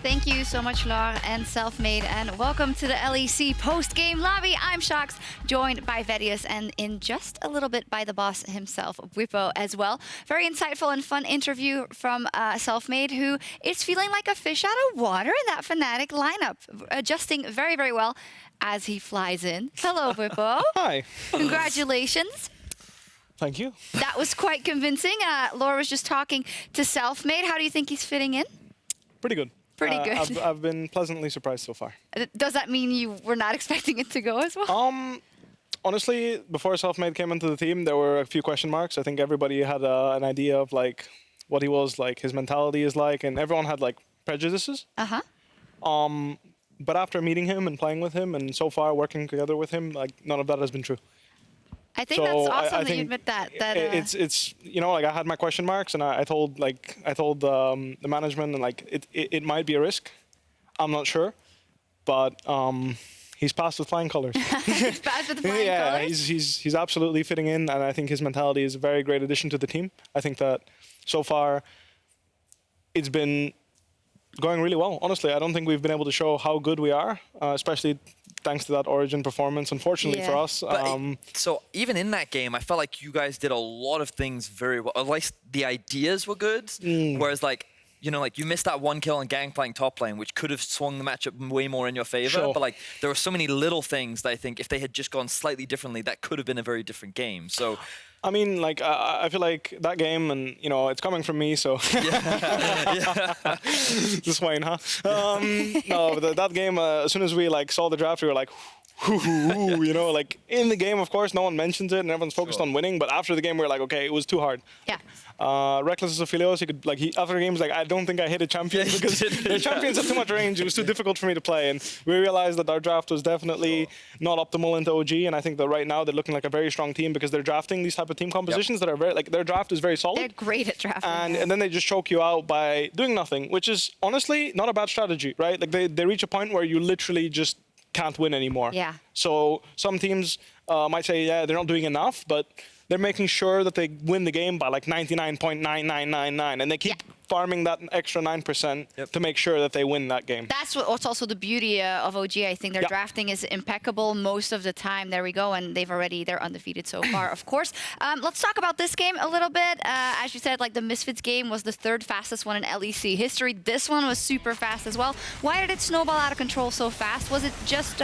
Thank you so much, Laura and Selfmade, and welcome to the LEC post-game lobby. I'm Sjokz, joined by Vedius, and in just a little bit by the boss himself, Bwipo, as well. Very insightful and fun interview from Selfmade, who is feeling like a fish out of water in that Fnatic lineup, adjusting very, very well as he flies in. Hello, Bwipo. Hi. Congratulations. Thank you. That was quite convincing. Laura was just talking to Selfmade. How do you think he's fitting in? Pretty good. Pretty good. I've been pleasantly surprised so far. Does that mean you were not expecting it to go as well? Honestly, before Selfmade came into the team, there were a few question marks. I think everybody had an idea of like what he was like, his mentality is like, and everyone had like prejudices. But after meeting him and playing with him, and so far working together with him, like none of that has been true. I think that's awesome that you admit that. It's you know, like I had my question marks, and I told the management, and like it might be a risk. I'm not sure, but he's passed with flying colors. He's passed with flying colors. He's absolutely fitting in, and I think his mentality is a very great addition to the team. I think that so far it's been going really well. Honestly, I don't think we've been able to show how good we are, especially thanks to that Origin performance, unfortunately for us. So even in that game, I felt like you guys did a lot of things very well. At least the ideas were good, whereas like, you know, like you missed that one kill on Gangplank top lane, which could have swung the matchup way more in your favor. Sure. But like, there were so many little things that I think if they had just gone slightly differently, that could have been a very different game. So, I mean, like I feel like that game, and you know, it's coming from me, so just Wayne, huh? No, but that game, as soon as we like saw the draft, we were like, you know, like in the game, of course, no one mentions it, and everyone's focused on winning. But after the game, we were like, okay, it was too hard. Yeah. Reckless as Aphelios, he could like after the game, he's like, I don't think I hit a champion because the champions have too much range. It was too difficult for me to play, and we realized that our draft was definitely not optimal into OG. And I think that right now they're looking like a very strong team because they're drafting these type of team compositions that are very like their draft is very solid. They're great at drafting. And then they just choke you out by doing nothing, which is honestly not a bad strategy, right? Like they reach a point where you literally just can't win anymore. Yeah. So some teams might say, yeah, they're not doing enough, but they're making sure that they win the game by like 99.9999, and they keep farming that extra 9% to make sure that they win that game. That's what's also the beauty of OG. I think their drafting is impeccable most of the time. There we go, and they're undefeated so far, of course. Let's talk about this game a little bit. As you said, like the Misfits game was the third fastest one in LEC history. This one was super fast as well. Why did it snowball out of control so fast? Was it just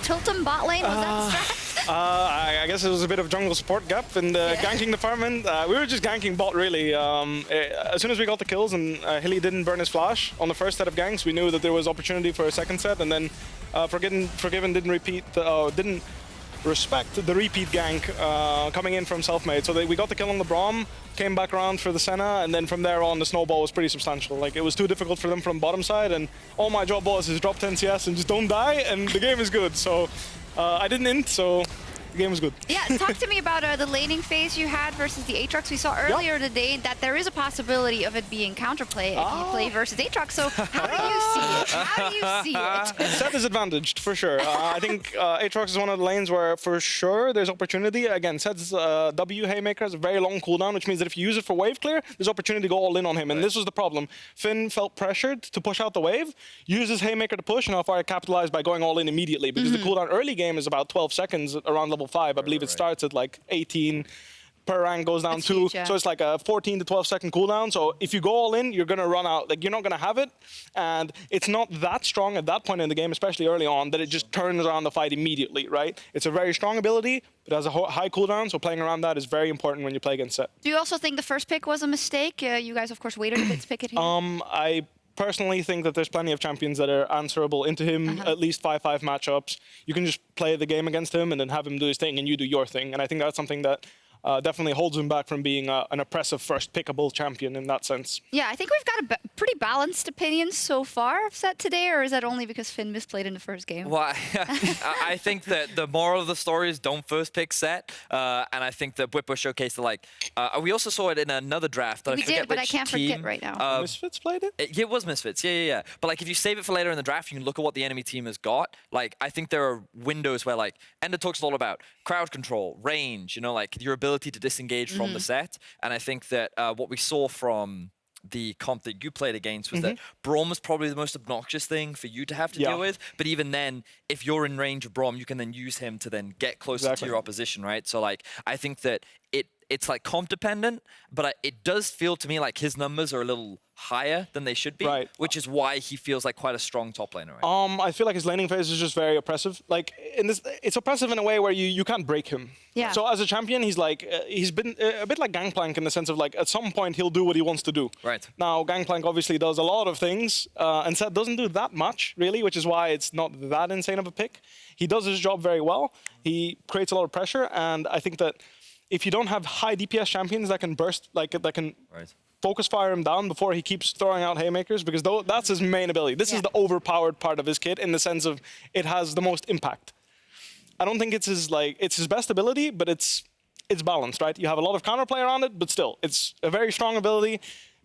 tilt them bot lane? Was that the strat? I guess it was a bit of jungle support gap in the ganking department. We were just ganking bot, really. As soon as we got the kills and Hilly didn't burn his flash on the first set of ganks, we knew that there was opportunity for a second set, and then Forgiven didn't respect the repeat gank coming in from Selfmade. So we got the kill on the Braum, came back around for the Senna, and then from there on the snowball was pretty substantial. Like it was too difficult for them from bottom side, and all my job was is drop 10 CS and just don't die, and the game is good. So I didn't int, so the game was good. Yeah, talk to me about the laning phase you had versus the Aatrox. We saw earlier today that there is a possibility of it being counterplay if you play versus Aatrox. So how do you see it? How do you see it? Sett is advantaged, for sure. I think Aatrox is one of the lanes where, for sure, there's opportunity. Again, Sett's W Haymaker has a very long cooldown, which means that if you use it for wave clear, there's opportunity to go all in on him. And this was the problem. Finn felt pressured to push out the wave, uses Haymaker to push, and Alfire capitalized by going all in immediately, because the cooldown early game is about 12 seconds around level 5. I believe it starts at like 18 per rank, goes down 2. Huge, yeah. So it's like a 14 to 12 second cooldown. So if you go all in, you're going to run out. Like, you're not going to have it. And it's not that strong at that point in the game, especially early on, that it just turns around the fight immediately, right? It's a very strong ability, but it has a high cooldown, so playing around that is very important when you play against Sett. Do you also think the first pick was a mistake? You guys, of course, waited a bit to pick it here. I personally think that there's plenty of champions that are answerable into him, at least 5-5 matchups. You can just play the game against him and then have him do his thing and you do your thing. And I think that's something that definitely holds him back from being an oppressive first pickable champion in that sense. Yeah, I think we've got a pretty balanced opinion so far of Sett today, or is that only because Finn misplayed in the first game? Well, I think that the moral of the story is don't first pick Sett, and I think that Bwipo showcased the like. We also saw it in another draft. That We did, but I can't forget right now. Misfits played it? It was Misfits, yeah. But like, if you save it for later in the draft, you can look at what the enemy team has got. Like, I think there are windows where like Ender talks a lot about crowd control, range, you know, like your ability to disengage from the set. And I think that what we saw from the comp that you played against was that Braum was probably the most obnoxious thing for you to have to deal with. But even then, if you're in range of Braum, you can then use him to then get closer to your opposition, right? So like, I think that it's like comp dependent, but it does feel to me like his numbers are a little higher than they should be, which is why he feels like quite a strong top laner. Right? I feel like his laning phase is just very oppressive. Like in this, it's oppressive in a way where you can't break him. Yeah. So as a champion, he's like he's been a bit like Gangplank in the sense of like at some point he'll do what he wants to do. Right. Now Gangplank obviously does a lot of things, and Sett doesn't do that much really, which is why it's not that insane of a pick. He does his job very well. He creates a lot of pressure, and I think that if you don't have high DPS champions that can burst, like that can focus fire him down before he keeps throwing out haymakers, because that's his main ability. This is the overpowered part of his kit in the sense of it has the most impact. I don't think it's his best ability, but it's balanced, right? You have a lot of counterplay around it, but still, it's a very strong ability,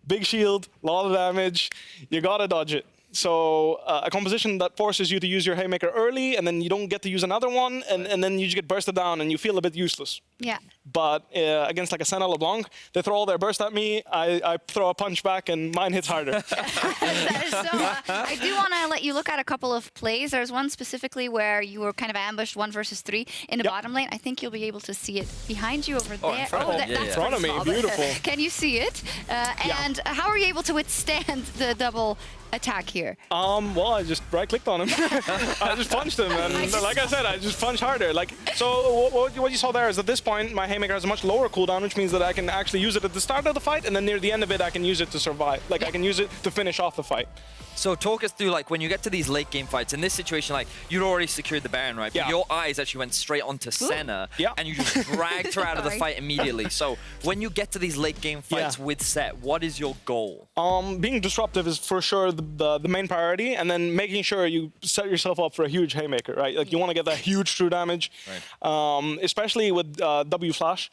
big shield, a lot of damage. You gotta dodge it. So a composition that forces you to use your haymaker early, and then you don't get to use another one, and then you just get bursted down, and you feel a bit useless. Yeah. But against like a Senna LeBlanc, they throw all their burst at me, I throw a punch back, and mine hits harder. That is so, I do want to let you look at a couple of plays. There's one specifically where you were kind of ambushed 1 versus 3 in the bottom lane. I think you'll be able to see it behind you over there. In front of me. In front of me, beautiful. Can you see it? And how are you able to withstand the double attack here? Well, I just right-clicked on him. I just punched him, and like I said, I just punched harder. Like, so what you saw there is at this point, my haymaker has a much lower cooldown, which means that I can actually use it at the start of the fight, and then near the end of it, I can use it to survive. Like, I can use it to finish off the fight. So talk us through, like, when you get to these late game fights, in this situation, like, you'd already secured the Baron, right? But your eyes actually went straight onto Senna, and you just dragged her out of the fight immediately. So when you get to these late game fights with Sett, what is your goal? Being disruptive is for sure the main priority, and then making sure you set yourself up for a huge haymaker, right? Like, you want to get that huge true damage, especially with W flash.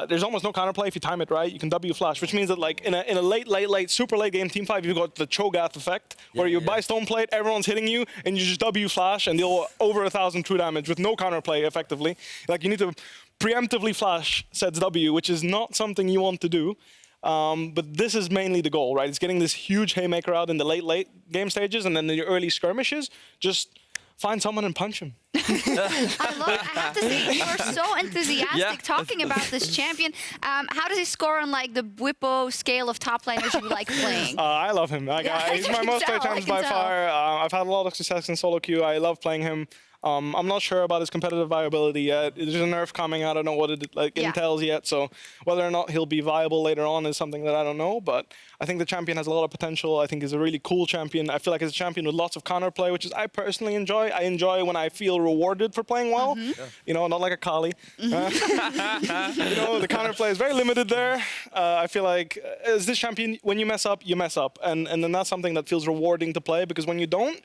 There's almost no counterplay if you time it right. You can W flash, which means that like in a late, super late game team fight, you've got the Cho'Gath effect, where you buy stone plate, everyone's hitting you, and you just W flash and deal over 1,000 true damage with no counterplay effectively. Like, you need to preemptively flash Sett's W, which is not something you want to do. But this is mainly the goal, right? It's getting this huge haymaker out in the late game stages, and then the early skirmishes, just find someone and punch him. I have to say, you are so enthusiastic talking about this champion. How does he score on like the Bwipo scale of top laners you like playing? I love him. He's my most played champion by far. I've had a lot of success in solo queue. I love playing him. I'm not sure about his competitive viability yet. There's a nerf coming. I don't know what it entails yet. So whether or not he'll be viable later on is something that I don't know. But I think the champion has a lot of potential. I think he's a really cool champion. I feel like he's a champion with lots of counterplay, which is I personally enjoy. I enjoy when I feel rewarded for playing well. You know, not like a Kali. You know, the counterplay is very limited there. I feel like as this champion, when you mess up, you mess up, and then that's something that feels rewarding to play, because when you don't,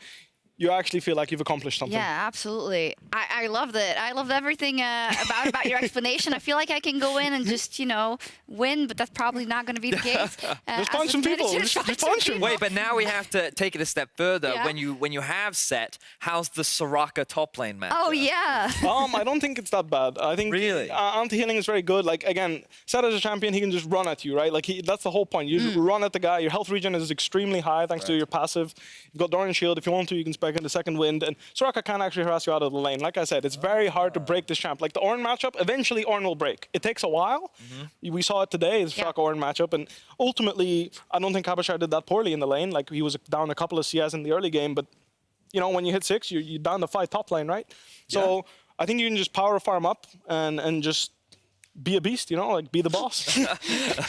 you actually feel like you've accomplished something. Yeah, absolutely. I loved it. I loved everything about your explanation. I feel like I can go in and just, you know, win, but that's probably not going to be the case. Just punch some people. Just punch them. Wait, but now we have to take it a step further. When you have Sett, how's the Soraka top lane match? Oh, yeah. I don't think it's that bad. I think anti-healing is very good. Like, again, Sett as a champion, he can just run at you, right? Like, that's the whole point. You just run at the guy. Your health regen is extremely high thanks to your passive. You've got Doran Shield. If you want to, you can spec into second wind, and Soraka can actually harass you out of the lane. Like I said, it's very hard to break this champ. Like the Ornn matchup, eventually Ornn will break. It takes a while. We saw it today, the Soraka Ornn matchup, and ultimately, I don't think Kabashar did that poorly in the lane. Like, he was down a couple of CS in the early game, but you know, when you hit 6, you're down to 5 top lane, right? So I think you can just power farm up and just be a beast, you know, like be the boss.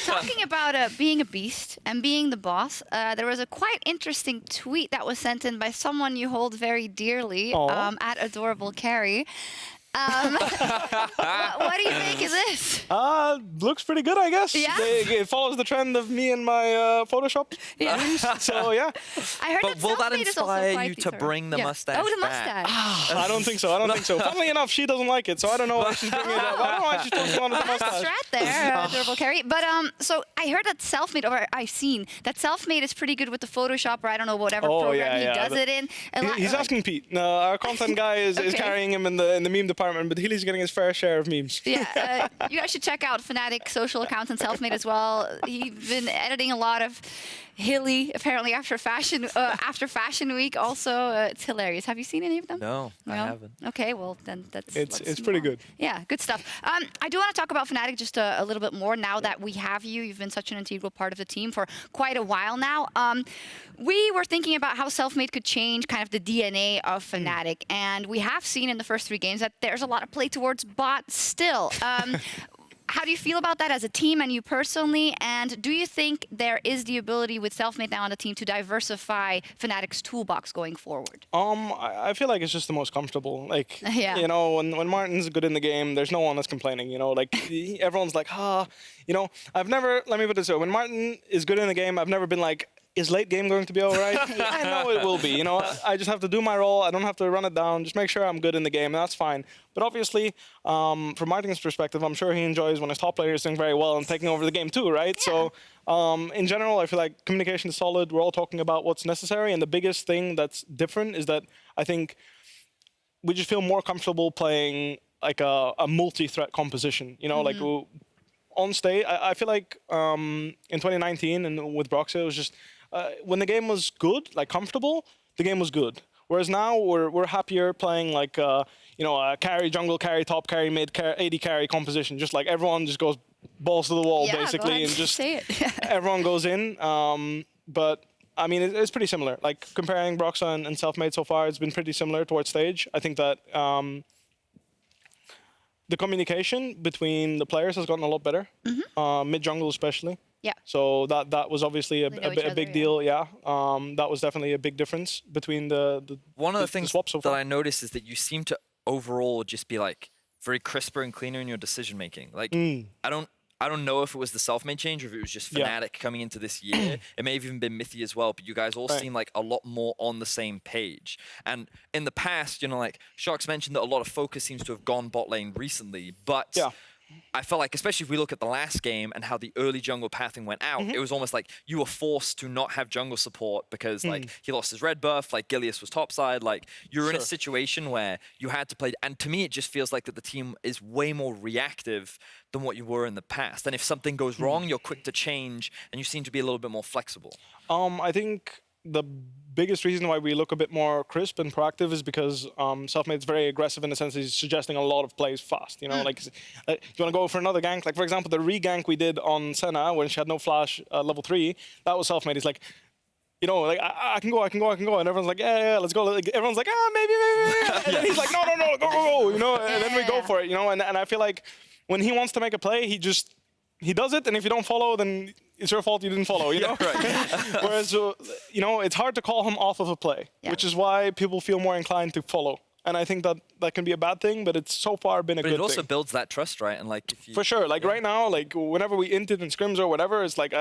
Talking about being a beast and being the boss, there was a quite interesting tweet that was sent in by someone you hold very dearly, at Adorable Carry. What do you think of this? Looks pretty good, I guess. Yeah? It follows the trend of me and my Photoshop. So, yeah. I heard but will that inspire you to bring the mustache Oh, the back? mustache. I don't think so. I don't think so. Funnily enough, she doesn't like it, so I don't know why she's bringing it up. I don't know why she's talking on the mustache. Strat there, Adorable Carry. But so I heard that Selfmade, or I've seen that Selfmade is pretty good with the Photoshop, or I don't know, whatever program he does it in. He's asking Pete. Our content guy is carrying him in the meme department. department, but Healy's getting his fair share of memes. Yeah, you guys should check out Fnatic social accounts and Selfmade as well. He's been editing a lot of Hilly apparently after Fashion Week. Also, it's hilarious. Have you seen any of them? No, I haven't. Okay, well then that's It's pretty good. Yeah, good stuff. I do want to talk about Fnatic just a little bit more now that we have you. You've been such an integral part of the team for quite a while now. We were thinking about how Selfmade could change kind of the DNA of Fnatic, and we have seen in the first 3 games that there's a lot of play towards bot still. How do you feel about that as a team and you personally? And do you think there is the ability with Selfmade now on the team to diversify Fnatic's toolbox going forward? I feel like it's just the most comfortable. Like, Yeah. you know, when Martin's good in the game, there's no one that's complaining. You know, like everyone's like, you know, I've never. Let me put it this way: when Martin is good in the game, I've never been like, is late game going to be all right? I know it will be. You know, I just have to do my role. I don't have to run it down. Just make sure I'm good in the game, and that's fine. But obviously, from Martin's perspective, I'm sure he enjoys when his top player is doing very well and taking over the game too, right? Yeah. So, in general, I feel like communication is solid. We're all talking about what's necessary, and the biggest thing that's different is that I think we just feel more comfortable playing like a multi-threat composition. You know, like on stage, I feel like in 2019 and with Broxy, it was just when the game was good, like comfortable, the game was good. Whereas now we're happier playing like you know, a carry jungle, carry top, carry mid, AD carry composition. Just like everyone just goes balls to the wall basically, and just everyone goes in. But I mean, it's pretty similar. Like comparing Broxa and Selfmade so far, it's been pretty similar towards stage. I think that the communication between the players has gotten a lot better, mid jungle especially. Yeah. So that was obviously a big deal. Yeah. That was definitely a big difference between the One of the things swaps so that far. I noticed is that you seem to overall just be like very crisper and cleaner in your decision making. Like I don't know if it was the Selfmade change or if it was just Fnatic coming into this year. It may have even been Mythy as well, but you guys all seem like a lot more on the same page. And in the past, you know, like Sjokz mentioned that a lot of focus seems to have gone bot lane recently, but I felt like, especially if we look at the last game and how the early jungle pathing went out, it was almost like you were forced to not have jungle support because like he lost his red buff, like Gilius was topside, like you're in a situation where you had to play, and to me it just feels like that the team is way more reactive than what you were in the past. And if something goes wrong, you're quick to change and you seem to be a little bit more flexible. I think the biggest reason why we look a bit more crisp and proactive is because Selfmade's very aggressive in the sense he's suggesting a lot of plays fast. You know, like, do you want to go for another gank? Like, for example, the re-gank we did on Senna when she had no flash level 3, that was Selfmade. He's like, you know, like, I can go. And everyone's like, yeah, let's go. Like, everyone's like, maybe. And then he's like, no, go, you know, and then we go for it, you know, and I feel like when he wants to make a play, he does it, and if you don't follow, then it's your fault you didn't follow, you know? Whereas, you know, it's hard to call him off of a play, which is why people feel more inclined to follow. And I think that can be a bad thing, but it's so far been a good thing. But it also builds that trust, right? And like, if you, for sure. Like right now, like whenever we inted in scrims or whatever, it's like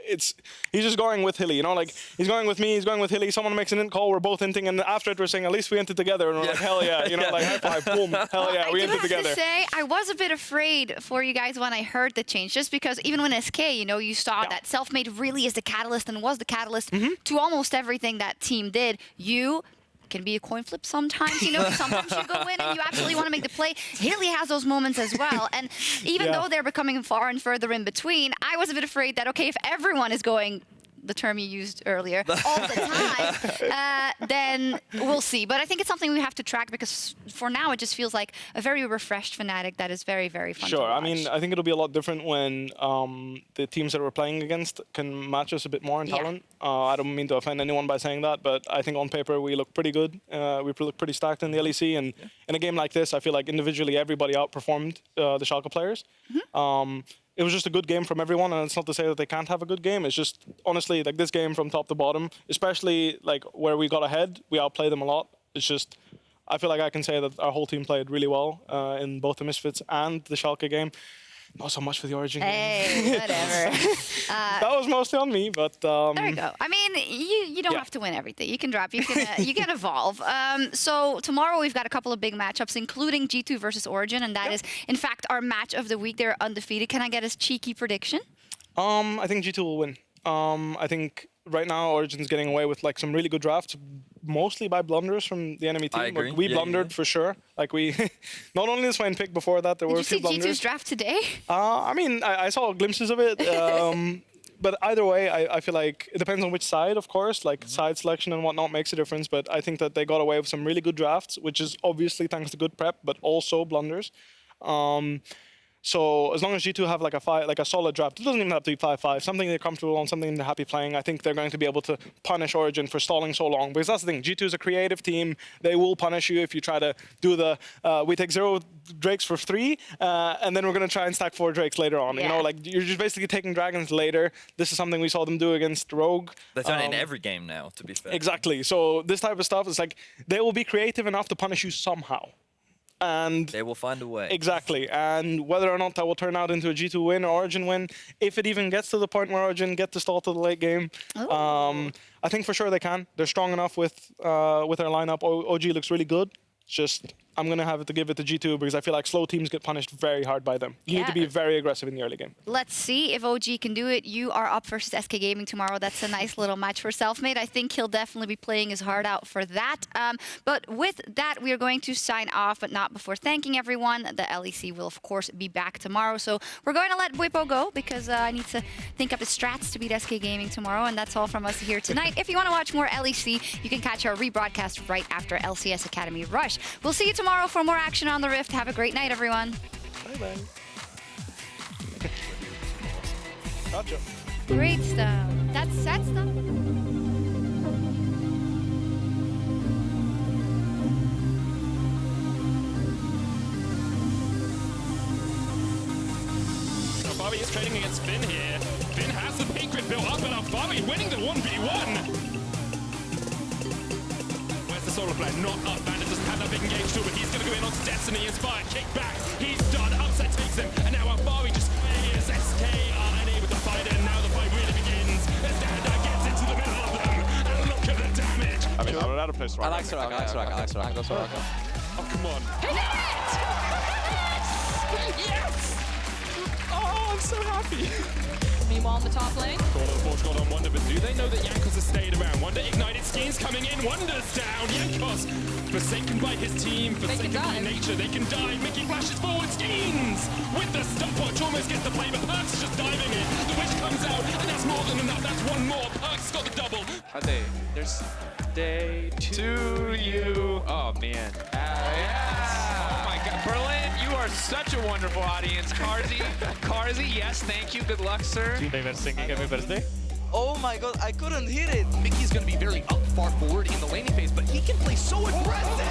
he's just going with Hilly. You know, like he's going with me, he's going with Hilly. Someone makes an int call, we're both inting, and after it, we're saying at least we inted together, and we're like, hell yeah, you know, like high five, boom, hell yeah, we inted together. I do have to say, I was a bit afraid for you guys when I heard the change, just because even when SK, you know, you saw that Selfmade really is the catalyst and was the catalyst to almost everything that team did. You can be a coin flip sometimes, you know, sometimes you go in and you actually want to make the play. Hilly has those moments as well. And even though they're becoming far and further in between, I was a bit afraid that, okay, if everyone is going, the term you used earlier, all the time, then we'll see. But I think it's something we have to track because for now it just feels like a very refreshed Fnatic that is very, very fun to watch. I mean, I think it'll be a lot different when the teams that we're playing against can match us a bit more in talent. I don't mean to offend anyone by saying that, but I think on paper we look pretty good. We look pretty stacked in the LEC, and in a game like this, I feel like individually everybody outperformed the Schalke players. It was just a good game from everyone, and it's not to say that they can't have a good game. It's just, honestly, like this game from top to bottom, especially like where we got ahead, we outplayed them a lot. It's just, I feel like I can say that our whole team played really well in both the Misfits and the Schalke game. Not so much for the Origin game. Hey, whatever. That was mostly on me, but... there you go. I mean, you don't have to win everything. You can drop, you can evolve. So tomorrow we've got a couple of big matchups, including G2 versus Origin, and that is, in fact, our match of the week. They're undefeated. Can I get a cheeky prediction? I think G2 will win. I think right now Origin's getting away with like some really good drafts, mostly by blunders from the enemy team. I agree. Like, we blundered for sure. Like we, not only this Swain pick before that, there were a few blunders. Did you see G2's draft today? I mean, I saw glimpses of it. But either way, I feel like it depends on which side, of course. Like side selection and whatnot makes a difference. But I think that they got away with some really good drafts, which is obviously thanks to good prep, but also blunders. So as long as G2 have like a solid draft, it doesn't even have to be 5-5, something they're comfortable on, something they're happy playing, I think they're going to be able to punish Origin for stalling so long. Because that's the thing, G2 is a creative team. They will punish you if you try to do the, we take 0 Drakes for 3, and then we're going to try and stack 4 Drakes later on. Yeah. You know, like you're just basically taking Dragons later. This is something we saw them do against Rogue. They've done it in every game now, to be fair. Exactly. So this type of stuff is like, they will be creative enough to punish you somehow. And they will find a way. Exactly. And whether or not that will turn out into a G2 win or Origin win, if it even gets to the point where Origin get to stall to the late game, I think for sure they can. They're strong enough with their lineup. OG looks really good. It's just, I'm going to have to give it to G2 because I feel like slow teams get punished very hard by them. You need to be very aggressive in the early game. Let's see if OG can do it. You are up versus SK Gaming tomorrow. That's a nice little match for Selfmade. I think he'll definitely be playing his heart out for that. But with that, we are going to sign off, but not before thanking everyone. The LEC will, of course, be back tomorrow. So we're going to let Bwipo go because I need to think up his strats to beat SK Gaming tomorrow. And that's all from us here tonight. If you want to watch more LEC, you can catch our rebroadcast right after LCS Academy Rush. We'll see you tomorrow for more action on the Rift. Have a great night, everyone. Bye-bye. Gotcha. Great stuff. That's Sett stuff. Bobby is trading against Finn here. Finn has the pink grid built up, and now Bobby winning the 1v1. Where's the solo play? Not up. Bandit doesn't have that big engage tool, but he's going to go in on Destiny. Inspired, kick back. He's done. Upset takes him. And now Bobby just is SK are unable to fight it. And now the fight really begins. As Dada gets into the middle of them. And look at the damage. I mean, I would have to play Soraka. I like Soraka, I like Soraka. Go Soraka. Oh, come on. He did it! Yes! Oh, I'm so happy. Meanwhile, on the top lane. Portugal on Wonder, but do they know that Jankos has stayed around? Wonder ignited schemes coming in. Wonder's down. Jankos forsaken by his team, forsaken by nature. They can die. Mickey flashes forward. Schemes with the stopwatch almost gets the play, but Perks is just diving in. The witch comes out, and that's more than enough. That's one more. Perks got the double. Are they? There's day to you. Oh man. Oh my God, Berlin, you are such a wonderful audience. Carzy, yes, thank you. Good luck, sir. They were singing Happy Birthday. Oh my God, I couldn't hear it. Mickey's gonna be very far forward in the laning phase, but he can play so aggressive.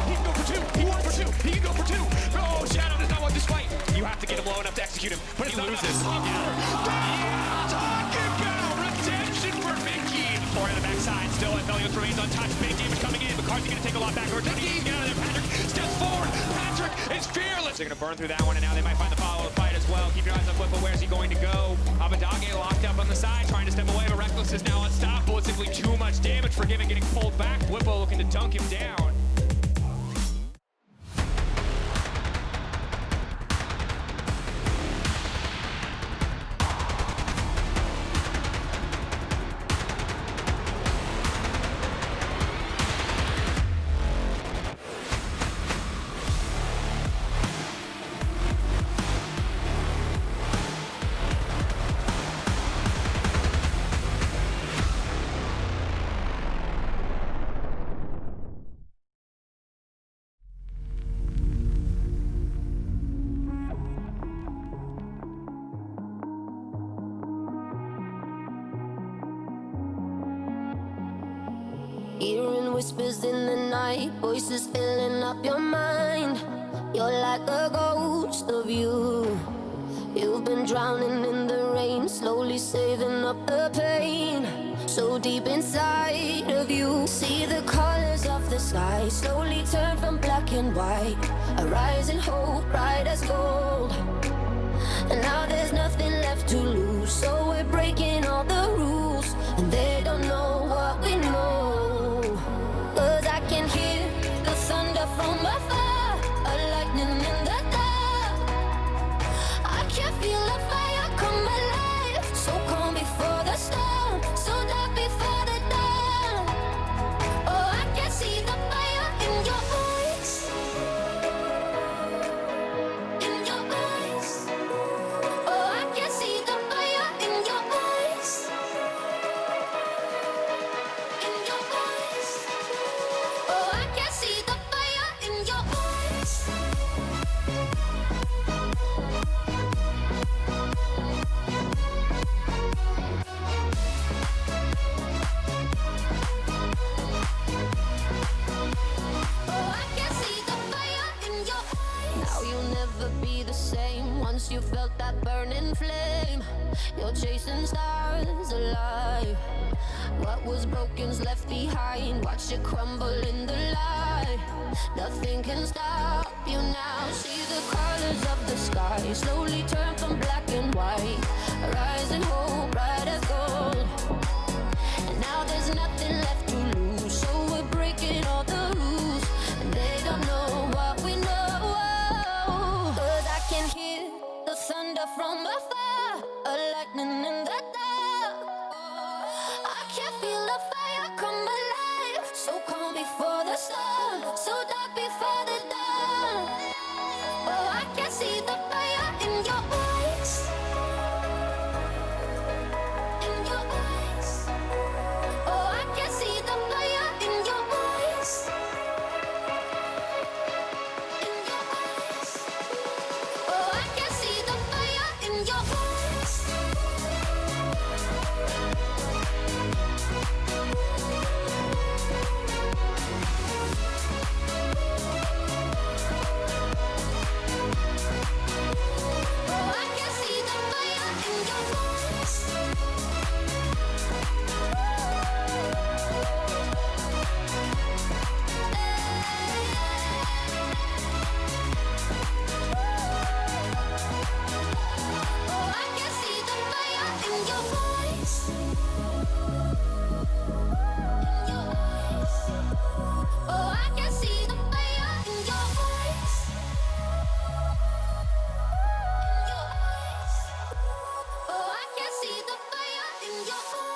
He can go for 2. He can go for 2. He can go for 2. Oh, Shadow does not want this fight. You have to get him low enough to execute him, but he loses. Talking about redemption for Mickey. 4 on the backside. Still, Velios remains untouched. Big damage coming in. McCarthy's gonna take a lot back. Or Mickey, get out of there. Patrick steps forward. Patrick is fearless. They're gonna burn through that one, and now they might find the follow-up fight as well. Keep your eyes on Bwipo. Where's he going to go? Abadage locked up on the side, trying to step away, but Reckless is now unstoppable. It's simply too much damage for him and getting pulled back. Bwipo looking to dunk him down. Hearing whispers in the night, voices filling up your mind. You're like a ghost of you. You've been drowning in the rain, slowly saving up the pain. So deep inside of you, see the colors of the sky slowly turn from black and white. A rising hope, bright as gold. And now there's nothing left to lose, so we're breaking all the rules. And they don't know what we know. 'Cause I can hear the thunder from afar, a lightning in the dark. I can feel a fire come alive, so calm before the storm, so dark before the dawn. Oh, You're chasing stars alive. What was broken's left behind. Watch it crumble in the light. Nothing can stop you now. See the colors of the sky slowly turn from black and white. Rising hope, bright as gold. And now there's nothing left to lose. So we're breaking all the rules. And they don't know what we know. 'Cause I can hear the thunder from afar. A lightning in the dark. I can feel the fire come alive. So calm before the storm. So dark before the dawn. Oh, I can see the fire in your eyes. In your eyes. Oh, I can see the fire in your eyes. In your eyes. Oh, I can see the fire in your eyes. Oh, I can see the fire in your eyes. Oh, I can see the fire in your voice. In your eyes. Oh, I can see the fire in your voice. In your eyes. Oh, I can see the fire in your eyes.